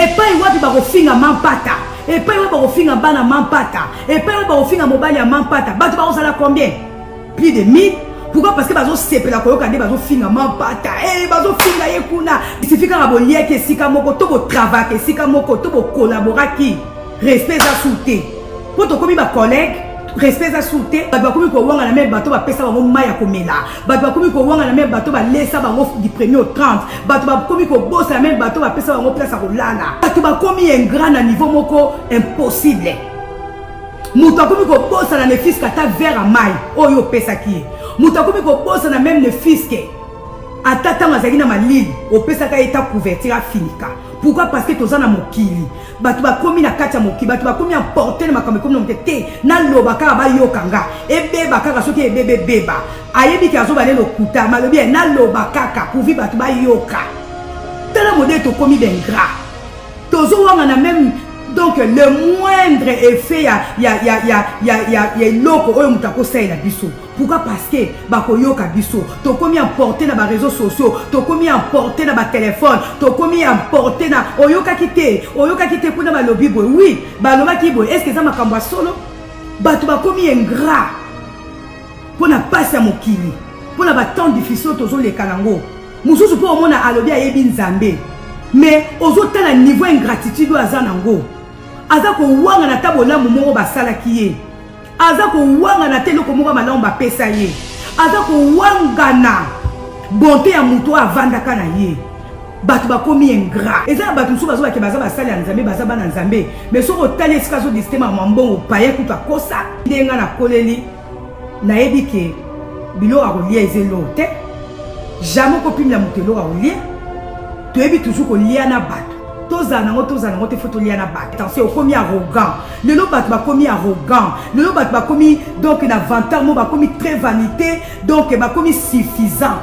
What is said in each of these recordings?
pas wapi bakofinga mampata. Et pas bakofinga bana mampata. Et pas bakofinga mobali ya mampata. Bato bakosala combien? Plus de 1000. Pourquoi? Parce que bazo sepela koyoka nde bazo finga mampata. Eh bazo finga yekuna. Il suffit ka bolier ke sika moko to bo travail ke sika moko to bo collaborer ki. Respect za souté. Pour to komi ba collègue, respect za souté. Bato bakomi ko wanga na même bato ba pesa bango maya komela. Bato bakomi ko wanga na même bato ba laisser bango du 1er au 30. Bato bakomi ko bossa na même bato ba pesa bango place a kolala. Bato bakomi un grand à niveau moko impossible. Muta komi ko bossa na ne fils kata vers à maille. Oyo pesa ki. Muta komi ko bossa na même ne fils ke. Atata mazaki na malili. O pesa ka eta couverture a finika. Pourquoi? Parce que tozana mokili. Bato bakomi na kati ya mokili. Bato bakomi emporter na makambo komi na mokete. Na loba kaka ba yokanga. Ebeba kaka soki ebebe beba. Ayebi ki azo bale lokuta. Malobi na loba kaka. Pouvi bato ba yoka. Tala modèle to komi d'ingrat. Tozo wanga na même. Donc le moindre effet ya loko oyo mutako sa la biso. Pourquoi? Parce que bakoyoka biso. To komi emporter na ba réseaux sociaux, to komi emporter na ba téléphone, to komi emporter na oyoka kite kuna ba lobi boy. Oui, ba loba ki boy. Est-ce que ça makambo solo? Bato bakomi ingrat. Pona passe ya mokili. Pona ba temps difficile tozo le kanango. Mususu po omona alobi ayebi nzambe. Mais ozota na niveau ingratitude azanango. Azako wanga na tabola mumoko basala kiye. Azako wanga na telo komoko malamu ba pesa ye. Azako wanga na bonté ya muto avandaka na ye. Bato bakomi ingrat. Eza bato musu bazo ba basala nzambe baza bana nzambe. Mais soko tali esika zo système mambongo paye kuta kosa. Ndenga na koleli na ebike bilo akolia ezelo te. Jamais kopimla mutelo akolia. Tu es toujours qu'on lia na bat. Tous en te faut lia na bat. Attention, commis arrogant. Le lot bat commis arrogant. Le lot bat commis donc na vanteur mo ba commis très vanité donc ba commis suffisant.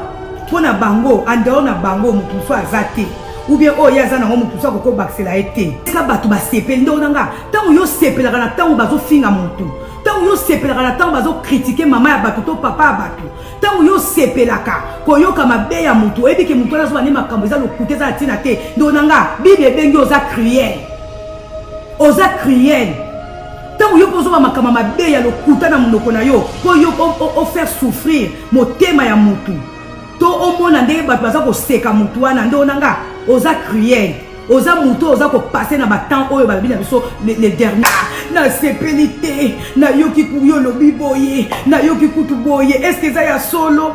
Pour na bango, en dehors na bango mutu so azate. Ou bien oh ya za na mutu so ko baxela été. Ka batu ba sepel ndonanga. Tant yo sepela na tant bazo finga mutu. Tant yo sepela na tant bazo critiquer maman ya batu to papa ya batu. Tant yo sepelaka koyoka mabe ya mutu ebike mutu na so bani makambo za lokute za tina te ndonanga bible bengi oza cruel. Oza cruel. Tant yo pozo ba makama mabe ya lokuta na munoko na yo ko yo o faire souffrir motema ya mutu. To omona ndenge bato baza ko seka mutu wana ndonanga oza cruel. Oza muto oza ko passer na batang oyo babi na biso les derniers na sepelité na yoki kuyo lobi boye na yoki kutu boye. Est-ce que ça ya solo?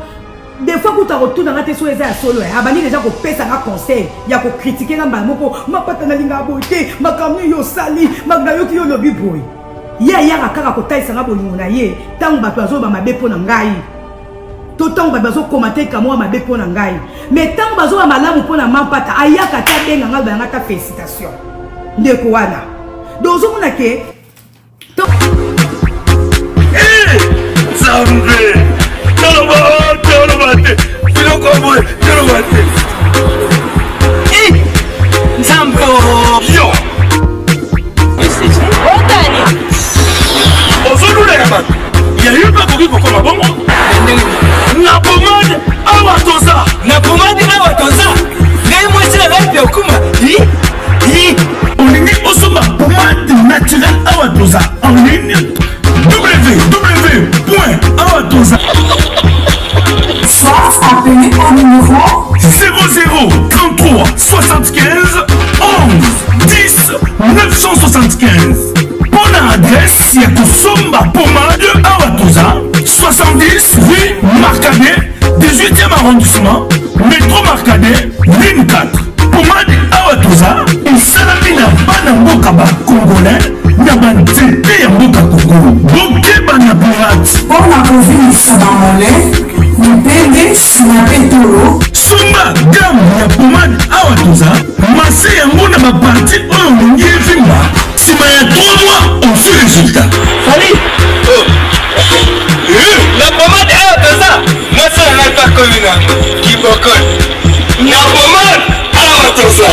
Des fois kuta retourna ngate so eza ya solo abani déjà ko pesa nga conseil ya ko critiquer nga moko mapata na linga bote makamni yo sali magna yoki yo lobi boye ya kaka ko taisa nga bolingo na ye tango bato azo ba mabe pona ngai. Tant que bazo commenter comme moi ma bé pour ngai mais tant bazo ba malamu pour na mampata ayaka ta benga nga ba ngata félicitations ndeko wana dozo mona ke Zambe tolobate filo kobo tolobate Zambo yo Otani ozolula ya bato ya yupa koki kokoma bongo na pomade awatoza na pomade awatoza ngai mwasi na ngai okuma olingi osomba pomade naturelle awatoza en ligne www.awatoza. Soit appelé au numéro 00 33 75 11 10 975. Bonne adresse ya kosomba pomade awatoza 70 rue Marcadet 18e arrondissement métro Marcadet ligne 4. Pomade awatoza esalami na bana mboka ba congolais na banzete ya mboka Congo bokeba na pirate mpona kovilisa bamole mipende sina petolo somba gamme ya pomade awatoza mase yango na baparti oyo olingi evimba nsima ya 3 mois on fait résultat. Salut. La pommade est à ça. Moi, ça n'a pas connu là. Qui bocole. La pommade est à ça.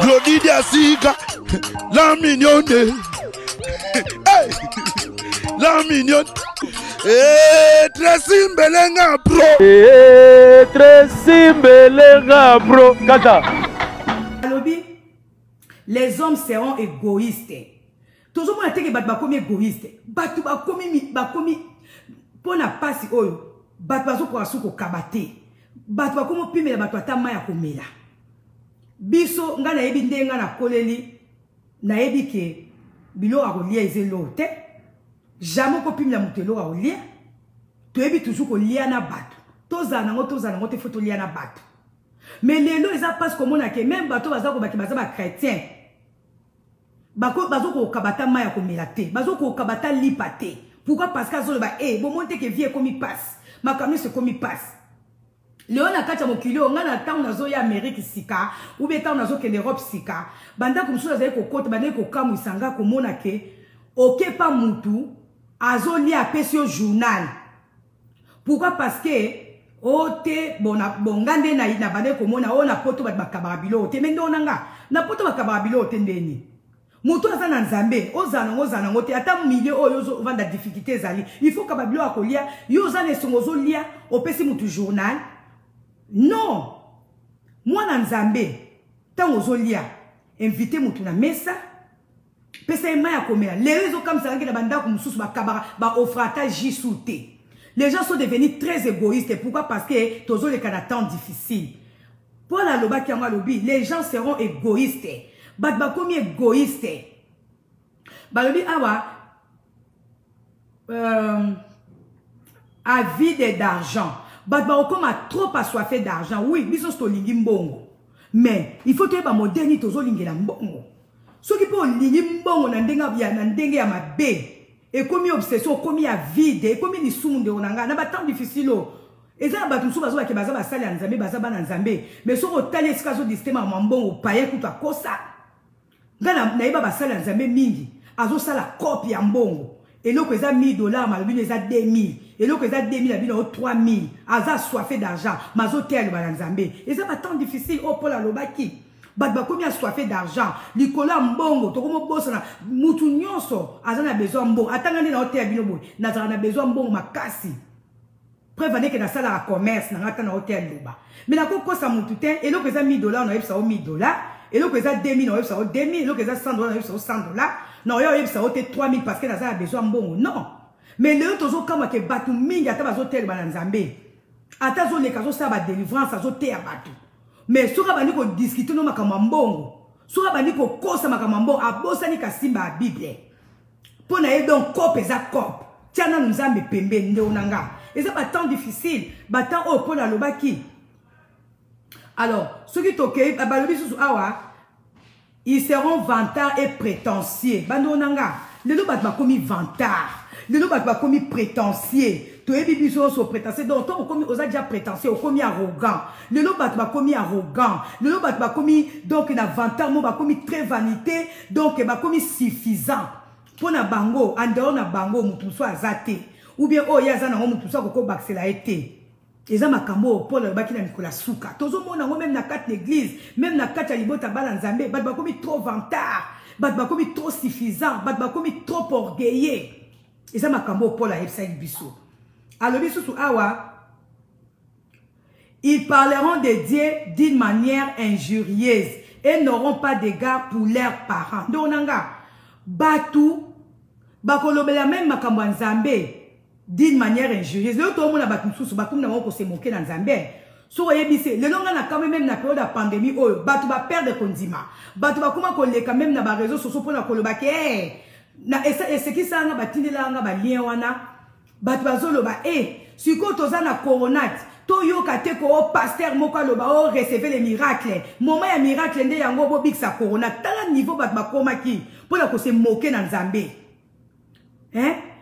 Glody Diasiga, la mignonne. La mignonne. Tracy Mbelenga bro. Tracy Mbelenga bro. Kata. Alobi, les hommes seront égoïstes. Toujours moi que bat bakomi égoïste. Batu bakomi pona pasi oyo. Batu bazo ko asuko kabate. Batu bakomo pimela batu atama ya komela. Biso nga na yebi ndenga na koleli na yebi ke bilo akolia ezelo te. Jamais ko pimela mutelo akolia. To yebi toujours ko lia na batu. Tozana ngo te foto lia na batu. Mais lelo eza passe comme on a que même bato baza ko baki baza ba chrétien. Bako bazo ko kabata maya ko melate. Bazo ko kabata lipate. Pourquoi parce que azolo ba bon monte que vie comme il passe. Ma kamni c'est comme il passe. Léon a kacha mokilo nga na temps nazo ya Amérique sika ou bien temps nazo ke l'Europe sika. Banda comme ça za ko kote banda ko kamu isanga ko mona ke OK pas mutu azo li apesio journal. Pourquoi parce que ote bongande na bande komona ona poto bat bakabarabilo ote mendo nanga na poto bakabarabilo ote ndeni mutu aza na nzambe ozana ngote ata milieu oyo vanda difficulté zali il faut kababilo akolia yo za ne songozo lia opesi mutu journal non moi na nzambe tango zolia inviter mutu na mesa pesa ya komela les réseaux comme ça ngi na banda ko mususu bakabara ba ofrata jisouté. Les gens sont devenus très égoïstes. Pourquoi? Parce que tous les cas temps difficiles. Pour la loba qui a lobby, les gens seront égoïstes. Badba comme égoïste. Balobi awa avide d'argent. Badba comme a trop assoiffé d'argent. Oui, biso sto lingi mbongo. Mais il faut que ba moderni tozo lingi la mbongo. Ceux qui peuvent lingi mbongo na ndenge ya mabe. Et comme obsession, comme il y a vide, et comme il y a des sous de onanga, n'a pas tant difficile. Et ça, bah, tout ça, bah, qui baza sali anzambe, baza ban anzambe. Mais sur le tali, est-ce que système à mambon ou paye tout à cause ça? Gana na iba sali anzambe mingi, azo sala copie ambongo. Et l'eau que ça $1000, malbine les a 2000. Et l'eau que ça 2000, la bine 3000. Aza soifé d'argent, mazo tel banzambe. Et ça, pas tant difficile, oh, pour la lobaki. Badba komi a soifé d'argent, likola mbongo, tokomo bossa na mutu nyonso, azana besoin mbongo, atangani na hotel binobo, nazana besoin mbongo makasi. Prévenez que na sala la commerce, na ngata na hotel loba. Mais na koko sa mutu ten, et l'eau que ça $1000, na yebsa o $1000, et l'eau que ça 2000, na yebsa o 2000, et l'eau que ça $100, na yebsa o $100, na yebsa o 3000 parce que na sala besoin mbongo, non. Mais le tozo kama ke batu mingi ata bazo tel bananzambe. Ata zo le kazo sa ba délivrance azo te ya batu. Mais soka bani ko discuter no makamambongo. Soka bani ko kosa makamambongo abosa ni kasimba a Bible. Pona e donc cop eza cop. Tiana nzambe pembe nde onanga. Et ça pas tant difficile. Batan o pona lobaki. Alors, ceux qui toquent balobi sous awa, ils seront vantards et prétentieux. Bando onanga. Le lo bat ba komi vantard. Le lo bat ba komi prétentieux. Tu es bibiso so prétentieux. Donc, on a déjà prétentieux, on commis arrogant. Le lot bat commis arrogant. Le lot bat commis donc un avantage, mo ba commis très vanité, donc ba commis suffisant. Pour na bango, en dehors na bango, mutu so azate. Ou bien oh ya zana mutu so ko baxela été. Eza makambo pour le baki na Nicolas Souka. Tozo mona même na quatre l'église, même na quatre libota bala nzambe, bat ba commis trop vantard, bat ba commis trop suffisant, bat ba commis trop orgueilleux. Eza makambo pour la website biso. Alors, ils parleront de Dieu d'une manière injurieuse et n'auront pas d'égard pour leurs parents. Donc, Batu, Bakolobela même makambo nzambe d'une manière injurieuse. Le tout le monde a battu sous Batum n'a pas se moquer dans Zambé. So yebise, le long na quand même na période de pandémie, oh, Batu va perdre kondima. Batu va comment qu'on quand même na ba réseaux sociaux pour na kolobake. Na et ce qui ça na batine là na ba lien wana. Batu bazolo ba si ko toza na coronate to yo kate ko pasteur moko loba o recevoir les miracles moment ya miracle nde yango bo big sa coronate tala niveau bat bakoma ki pour la ko se moquer na Nzambe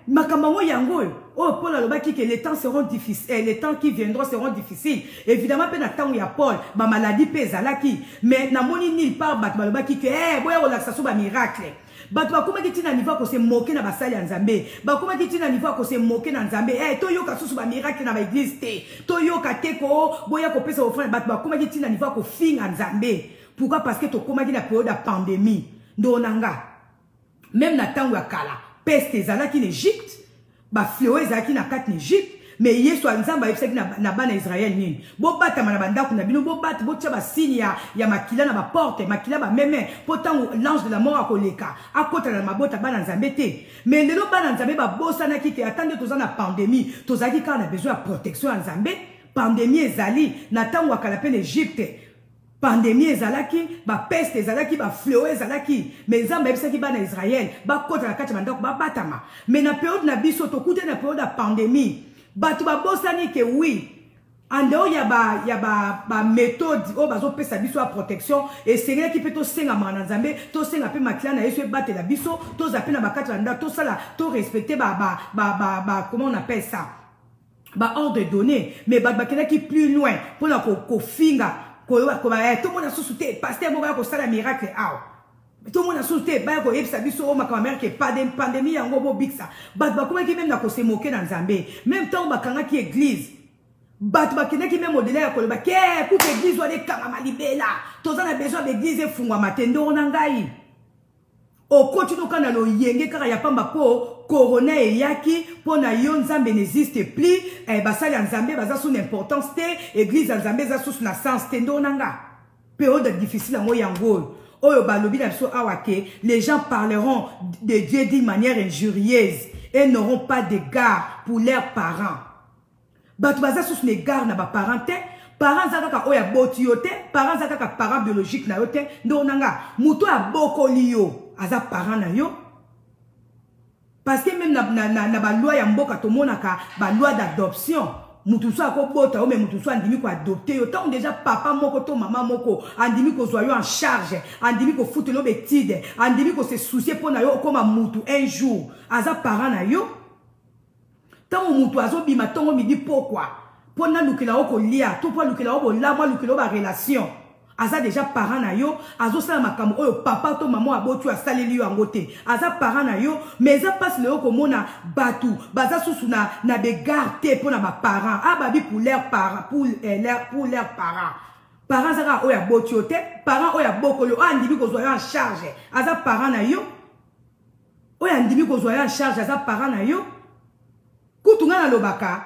makambo yango oh Paul loba ki que les temps seront difficiles les temps qui viendront seront difficiles évidemment pe na temps ya Paul ba maladie pesa ki mais na moni nulle part bat loba ki que boya relaxation ba miracle. Batwa kuma kiti na niveau ko se moquer na basali ya Nzambe. Ba kuma kiti na niveau ko se moquer na Nzambe. To yoka susu ba miracle na ba église te. To yoka te ko boya ko pesa offrande batwa kuma kiti na niveau ko finga Nzambe. Pourquoi? Parce que to kuma kiti na période de pandémie. Ndonanga. Même na tango ya kala, peste ezalaki en Égypte. ba fléau ezaki na kati na Égypte mais yesu nzamba yebisaki na bana Israël nini bo bata na bandako na bino bo bata bo tia ba signe ya makila na ba porte makila ba meme potango l'ange de la mort akoleka akota na mabota bana nzambe te mais lelo bana nzambe ba bosana ki te attendre toza na pandémie tozaki ka na besoin de protection ya nzambe pandémie ezali na tango akala pe l'Égypte pandémie ezalaki ba peste ezalaki ba fléau ezalaki mais nzamba yebisaki bana Israël ba kota na kati bandako ba batama mais na période na biso tokute na période ya pandémie bato ba bosani ke oui ando ya ba méthode o bazo pesa biso ya protection et sengela ki pe to senga mana nzambe to senga pe makila na yesu batela biso to zapena bakati banda to sala to respecter comment on appelle ça ba ordre donné mais bakena ki plus loin pour na ko finga ko tout le monde a sous-souté pasteur mo ba ko sala miracle tout le monde a sauté, bah ko epsa biso o makamera ke pandémie yango bo biksa. Bat ba kuma ki même na ko se moquer dans Nzambe. Même temps ba kanga ki église. Bat ba kena ki même au-delà ya ko ba ke pour église wa de kama libela. Toza na besoin d'église fungwa matendo na ngai. O continue kana lo yenge kaka ya pamba po corona e yaki po na yo Nzambe n'existe plus. Basali Nzambe baza sous importance te, église Nzambe za sous na sens tendo na nga. Période difficile ngo yango. Les gens parleront de Dieu d'une manière injurieuse et n'auront pas d'égard pour leurs parents. Batubaza sous l'égard na ba parenté, parents zaka oya botiote, parents zaka parents biologiques na yote, ndonanga muto ya boko liyo aza parent na yo. Parce que même na ba loi ya mboka to monaka ba loi d'adoption. Mutuso akobota o mais mutuso andimi ko adopter yo tant déjà papa moko to maman moko andimi ko zoyo en charge andimi ko futelo betide andimi ko se soucier pona yo comme mutu un jour aza parent na yo tant mutu azo bima tongo midi pourquoi pona lukela oko lia to po lukela obo la moi lukela ba relation aza déjà parent na yo azo sala makambo oyo papa to maman abotu asaleli yo angote aza parent na yo mais ça passe le ko mona batu baza susu na begarté pour na ba parents ababi pour leurs parents pour leurs parents zaka oyo abotu te parents oyo abokolo andimi ko zoya en charge aza parent na yo oyo andimi ko zoya en charge aza parent na yo kutunga na lobaka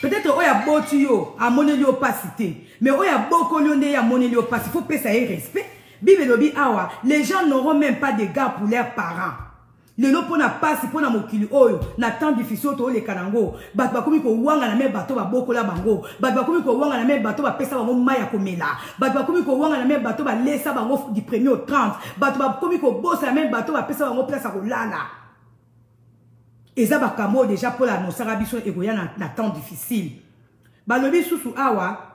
peut-être oyo abotu yo amoneli yo pasité mais oya boko lionde ya moneli yo parce faut pesa et respect bible lobi awa les gens n'auront même pas d'égard pour leurs parents le lo pona passe pona mokili oyo na temps difficile to le kanango bat ba komi ko wanga na me bato ba boko la bango bat ba komi ko wanga na me bato ba pesa bango maya komela bat ba komi ko wanga na me bato ba lesa bango du 1er au 30 bat ba komi ko bossa na me bato ba pesa bango place ko lala eza ba kamo déjà pour la nosara biso egoya na temps difficile ba lobi susu awa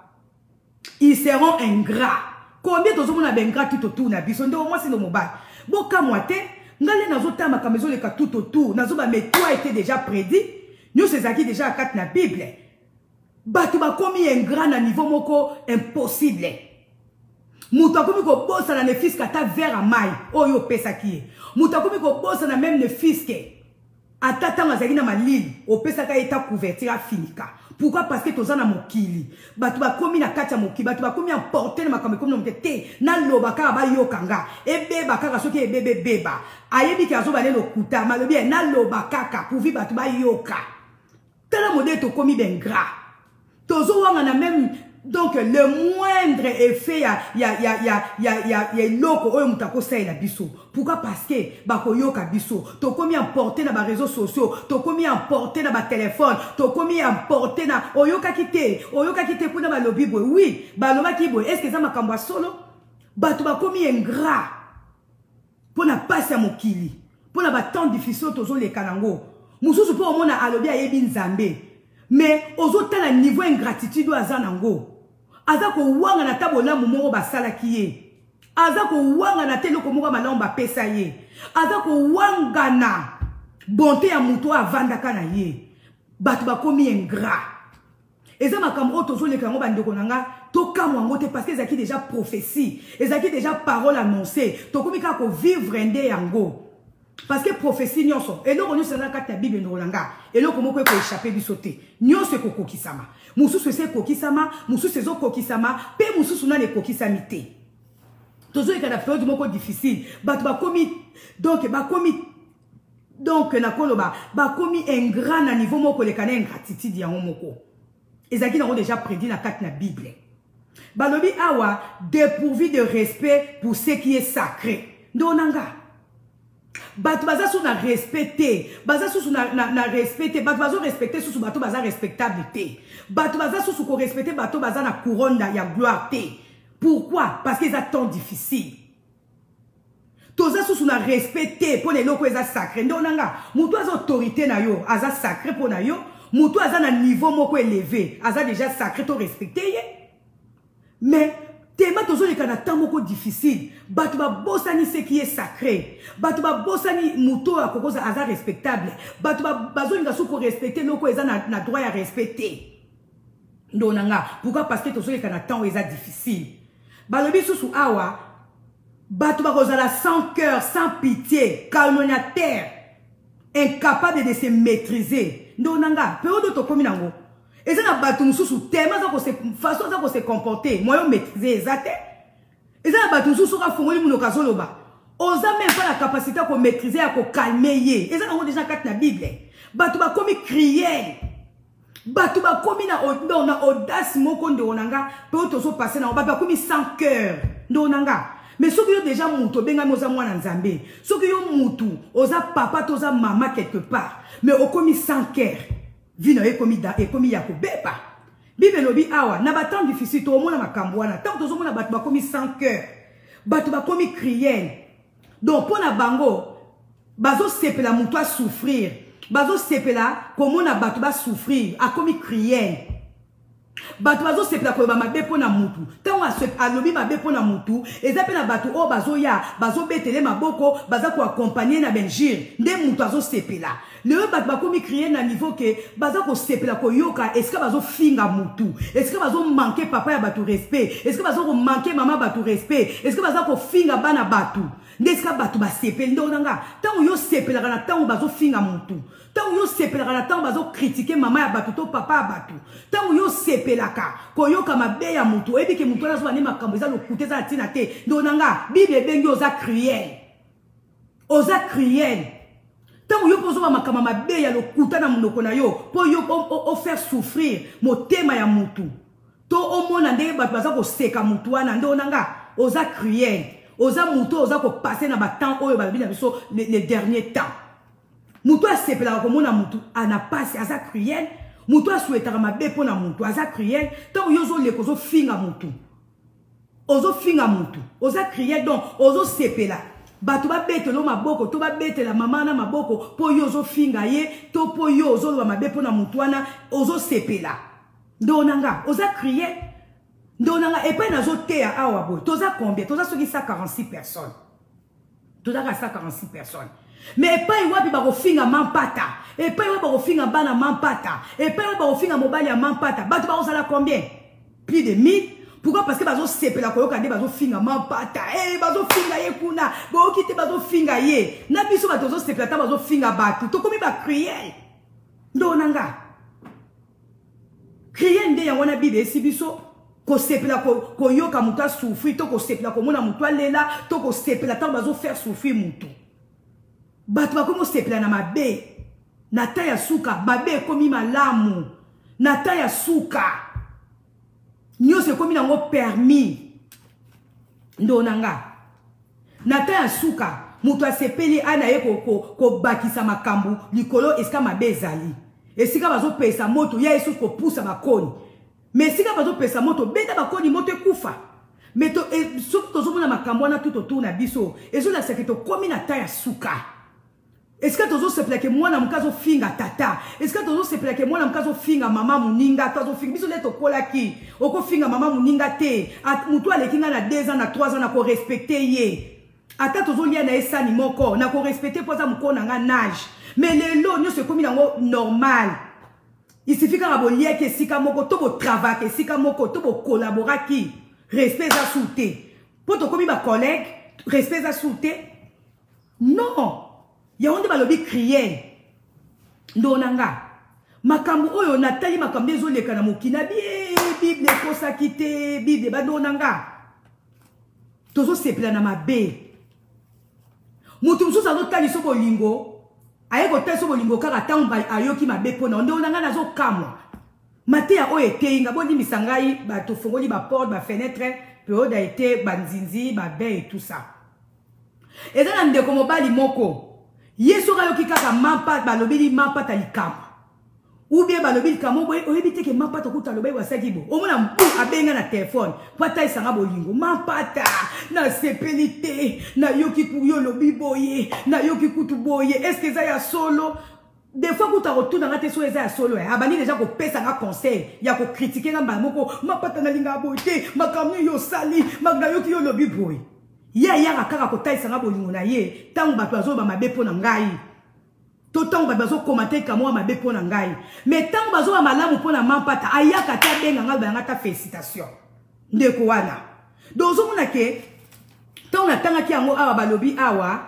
ils seront ingrats. Combien de gens ont ingrat tout autour na biso ndo moi c'est le mobile. Boka moite ngale nazota makamezo le tout autour nazo ba mais toi était déjà prédit. Nous c'est ça qui déjà à na Bible. Batu ba komi ingrat na niveau moko impossible. Mutu akomi ko bossa na ne fils kata vers amai oyo pesa ki. Mutu akomi ko bossa na même ne fils ke atata ngazaki na malili o pesa ka eta couverture finika. Pourquoi? Parce que tu as mokili. Batu ba komi na kati ya mokili. Batu ba komi emporter na makambe komi na mokete. Na loba kaka ba yokanga. Ebe ba kaka soki ebebe beba. Ayebi ki azo ba le lokuta. Malobi na loba kaka. Pouvi batu ba yoka. Tala modèle to komi ben gras. Tozo wanga na même. Donc le moindre effet ya loko oyo mutako sai na biso. Pourquoi? Parce que bako yoka biso. To komi emporter na ba réseaux sociaux, to komi emporter na ba téléphone, to komi emporter na oyoka kite kuna ba lobi boy. Oui, ba loba ki boy. Est-ce que ça makamba solo? Batu ba komi ingrat. Pona passe ya mokili. Pona ba temps difficile tozo le kanango. Mususu po mona alobi ayebi Nzambe. Mais ozo tala niveau ingratitude o azanango. Azako wanga na tabola mumoro basala kiye. Azako wanga na teloko moko malamba pesa ye. Azako wanga na bonté ya muto avanda kana ye. Batu ba komi ingrat. Eza makambo tozo le kango bandeko nanga to kamwango te parce que ezaki déjà prophétie. Ezaki déjà parole annoncée. To komi ka ko vivre ende yango. Parce que prophétie nyonso et donc on se na kata Bible ndolanga et donc comment ko échapper du sauter nyonso ko kokisama mususu se kokisama mususu se kokisama pe mususu na ne kokisamité tozo ekana période moko difficile batu ba komi donc ba komi Donc, nakoloba, bakomi ingrat na niveau moko le kana ingratitude ya moko. Ezaki n'ont déjà prédit dans la Bible. Balobi awa dépourvu de respect pour ce qui est sacré. Ndonanga. Batu baza sou na respecté. Baza sou na respecté. Batu baza respecté sou batu baza respectable té. Batu baza sou ko respecté batu baza na couronne ya gloire té. Pourquoi? Parce qu'ils attendent difficile. Toza sou na respecté pour les locaux eza sacré. Ndonanga. Mutu aza autorité na yo, aza sacré pour na yo. Moutou aza na niveau moko élevé, aza déjà sacré to respecté. Mais tellement tozo le kana temps moko difficile, batu ba bosani ce qui est sacré. Batu ba bosani moutou a kokoza aza respectable. Batu ba bazo nga sou ko respecter loko eza na droit à respecter. Ndonanga, pourquoi? Parce que tozo le kana temps eza difficile. Balobi sou awa batu ba kozala sans cœur, sans pitié, calomniateur, incapable de se maîtriser. Ndonanga, période to komi nango. Et ça na batu mususu tellement ça ko se façon ça ko se comporter, moyen maîtriser exact. Et ça na batu mususu ka fongoli munoka zoloba. Oza même pas la capacité à maîtriser à calmer yé. Et ça na déjà kat na Bible. Batu ba komi crier. Batu ba komi na audace moko ndonanga, période to so passer na ba komi sans cœur. Ndonanga. Mais ceux qui ont déjà moutou, benga moza mwana nzambe. Ceux qui ont moutou, oza papa, oza maman quelque part. Mais au komi sans cœur. Vino e komi da, e komi yako bepa. Bible lobi awa, na ba temps difficile, to omona makambwana. Tant que mona batu ba komi sans cœur. Batu ba komi crier. Donc, pour na bango, bazo sepela moutou a souffrir. Bazo sepela, komona batu ba souffrir. A komi crier. Batu bazo sepela ko ba mabe pona mutu. Tango alobi mabe pona mutu, eza pe na batu o bazo ya, bazo betele maboko, baza ko accompagner na benjir. Nde mutu azo sepela. Le batu bakomi crier na niveau que baza ko sepela ko yoka, est-ce que bazo finga mutu? Est-ce que bazo manquer papa ya batu respect? Est-ce que bazo manquer maman batu respect? Est-ce que baza ko finga bana batu? Nde ska batu ba sepela ndonanga. Tango yo sepela kana tango bazo finga mutu. Tango yo sepela kana tango bazo critiquer maman ya batu to papa ya batu. Tango yo sepelaka koyoka mabe ya mutu ebi ke mutu azo anema makambo eza lokute za tina te ndonanga Bible bengi oza crier. Oza crier. Tango yo pozo ba makambo mabe ya lokuta na munoko na yo po yo o faire souffrir motema ya mutu. To omona ndenge batu baza ko seka mutu wana ndonanga oza crier. Oza mutu oza ko passer na ba temps oyo ba bina biso les derniers temps. Mutu a sepela ko mona mutu ana passe aza crier. Mutu a souhaitara mabe pona mutu aza crier. Tant yozo le kozo finga mutu. Ozo finga mutu. Oza crier donc ozo sepela. Batu ba betelo maboko to ba betela mama na maboko po yozo finga ye to po yozo lo mabe pona mutu wana ozo sepela. Ndonanga oza crier. Ndonanga et pas nazo tea awa boy. Toza combien? Toza soki 146 personnes. Toza 146 personnes. Mais pas iwapi ba kofinga mampata. Et pas iwapi ba kofinga bana mampata. Et pas iwapi ba kofinga mobali ya mampata. Batu ba kozala combien? Plus de 1000. Pourquoi? Parce que bazo sepela koyoka nde bazo finga mampata. Eh bazo finga ye kuna. Bo kite bazo finga ye. Na biso bato zo sepela ta bazo finga batu. To komi ba crier. Ndonanga. Crier nde ya wana Bible esi biso. Ko sepela ko yoka mutu a souffrir. To ko sepela ko mona mutu a lela. To ko sepela ta bazo faire souffrir mutu. Batu bakomo sepela na mabe. Nata ya suka. Mabe komi malamu. Nata ya suka. Nyo se komi nango permis. Ndonanga. Nata ya suka. Mutu a sepeli ana ye ko bakisa makambu. Likolo eska mabe ezali. Esika bazo pesa moto. Ya esu ko pousa bakoni. Mais esika bazo pesa moto. Beta bakoni moto ekufa. Mais to soki tozomona makambo wana tout autour na biso. Ezo la seketo komi nata ya suka. Est-ce que tozo sepela ke mwana mukazo finga tata? Est-ce que tozo sepela ke mwana mukazo finga mama muninga? Tozo finga biso leto kola ki. Oko finga mama muninga te. At mutu alekinga na 2 ans na 3 ans na ko respecter ye. Ata tozo lia na esani moko na ko respecter poza mukona nga nage. Mais lelo nyo se komi nango normal. Il suffit ka bo lia ke sika moko to bo travail ke sika moko to bo collaborer ki. Respect za souté. Poto komi ba collègue, respect za souté. Non. Ya onde balobi crier. Ndonanga. Makambu oyo natali makambu ezo leka na mokina Bible kosa kite Bible bandonanga. Tozo sepela na mabe. Mutu mususu azo tali so bolingo aye ko teso bolingo kaka tamba ayoki mabepona nde onanga nazo kamwa mate ya oye teinga boni misangai ba to fongoli ba porte ba fenêtre période a été banzinzi ba bain et tout ça ezana ndeko mobali moko yeso ka yoki kaka mampa balobeli mampa talikama ou bien balobeli kamo boye oyebite ke mampa to kuta lobeli wasaki bo omona mbu abenga na téléphone pata isanga bolingo mampata na sepelite na yoki kuyo lobi boye na yoki kutu boye est-ce que ça ya solo des fois kuta retourna ngate so eza ya solo abani déjà ko pesa nga conseil ya ko critiquer ngamba moko mampata na linga boye makamni yo sali magna yoki yo lobi boye ya kaka ko taisanga bolingo na ye tango bato azoba mabe pona ngai to tango bazo commenter kamo mabe pona ngai mais tango bazo ba malamu pona mampata ayaka ta benga nga ngata félicitation ndeko wana dozo mona ke tango na tanga ki yango awa balobi awa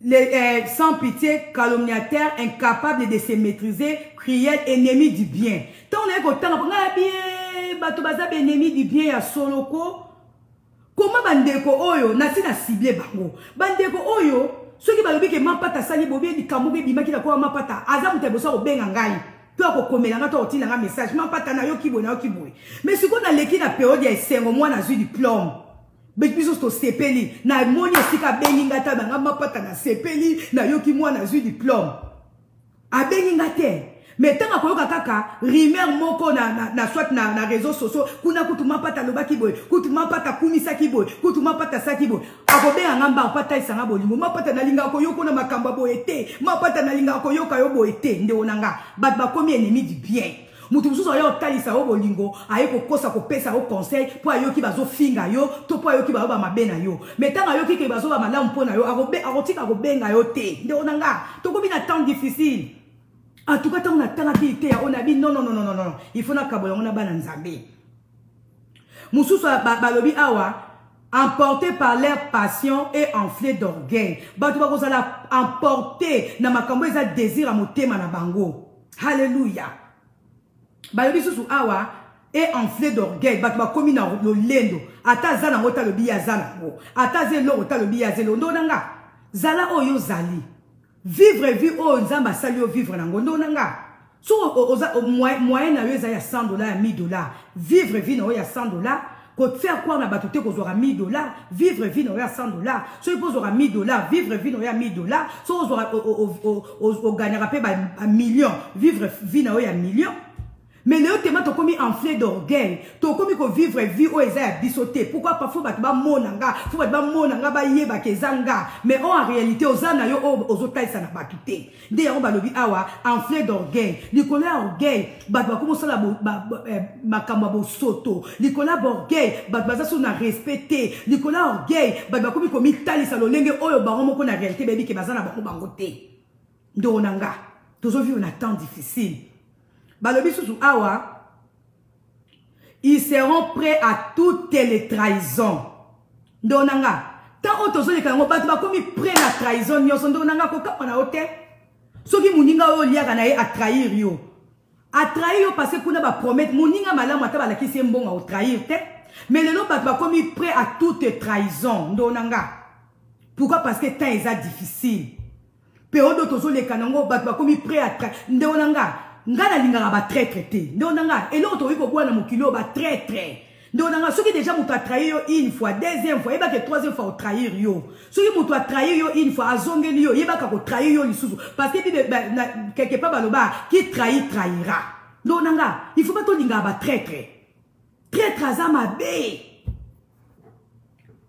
les sans pitié calomniateur incapable de se maîtriser cruel ennemi du bien tango na ko tanga nga bien bato baza ennemi du bien ya soloko. Comment bandeko oyo nasi na ciblé bango bandeko oyo soki balobi ke mampata sali bobi di kamuge bimaki na kwa mampata azamu te bosa obenga ngai to akokomela nga to otila nga message mampata na yo kiboy na yo kiboy mais siko na leki na période ya esengo mwana zui diplôme biso to sepeli na moni esika bengi ngata banga mampata na sepeli na yo ki mwana zui diplôme abengi ngate mais tanga koyoka kaka rumeur moko na soit na réseaux sociaux kuna kutuma pata lobaki boy kutuma pata kumisa kiboy kutuma pata sakiboy akobenga ngamba pata isanga bolingo mapata na linga koyoko na makamba boyete mapata na linga koyoka yo boyete nde onanga bat ba komi ennemi du bien mutu mususu ayo talisa yo bolingo aye kokosa kopesa yo conseil po ayoki bazo finga yo to po ayoki ba mabe na yo mais tanga ayoki ke bazo ba malamu pona yo akotika kobenga yo te nde onanga tokobi na temps difficile. En tout cas, on a tant d'idées, on a dit non. Il faut que on a ban nzambe. Moussou balobi awa emporté par leur passion et enflé d'orgueil. Batu ba kozala emporté na makambo eza désir à motema na bango. Alléluia. Balobi susu awa et enflé d'orgueil. Batu ba komi na lolendo. Ata zana ngota lobi ya zana ngo. Ata zelo ngota lobi ya zelo. Ndonanga. Zala oyo zali. Vivre vie oh nzamba sali vivre nango ndonanga so moyen na yo eza ya $100 ya $1000 vivre vie na yo ya $100 ko faire quoi na batote ko zora $1000 vivre vie na yo ya $100 so il faut zora $1000 vivre vie na yo ya $1000 so zora o gagnera pe ba million vivre vie na yo ya million. Mais le thème to komi enflé d'orgueil, to komi ko vivre vie o eza bisoté. Pourquoi parfois ba monanga, faut ba monanga ba yeba kezanga, mais en réalité ozana yo ozotai ça na batuté. Nde on ba lobi awa enflé d'orgueil. Likola orgueil, ba komo sala makamba bo soto. Likola orgueil, ba so na respecter. Likola orgueil, ba komi komi talisa lolenge oyo ba moko na réalité baby ke bazana ba bangote. Ndo onanga, tozo vivre un temps difficile. Balobi susu awa, ils seront prêts à toutes les trahisons. Ndonanga, tant otozo le kango batu ba komi prêt na trahison nyoso ndonanga ko kapana ote. Soki muninga o liaka na ye a trahir yo. A trahir yo parce que kuna ba promettre muninga malamu ata ba lakisi mbonga o trahir te. Mais le batu ba komi prêt à toutes trahisons ndonanga. Pourquoi? Parce que temps est difficile. Période otozo le kango batu ba komi prêt à trahir ndonanga. Ngana lingara ba traître te. Ndonanga et l'autre iko kwa na mokilo ba traître. Ndonanga soki déjà mutu a trahi yo une fois, deuxième fois, eba que troisième fois o trahir yo. Soki mutu a trahi yo une fois, azongeli yo, eba ka ko trahir yo lisusu parce que quelque part baloba qui trahit trahira. Ndonanga, il faut pas to lingara ba traître. Traître azama be.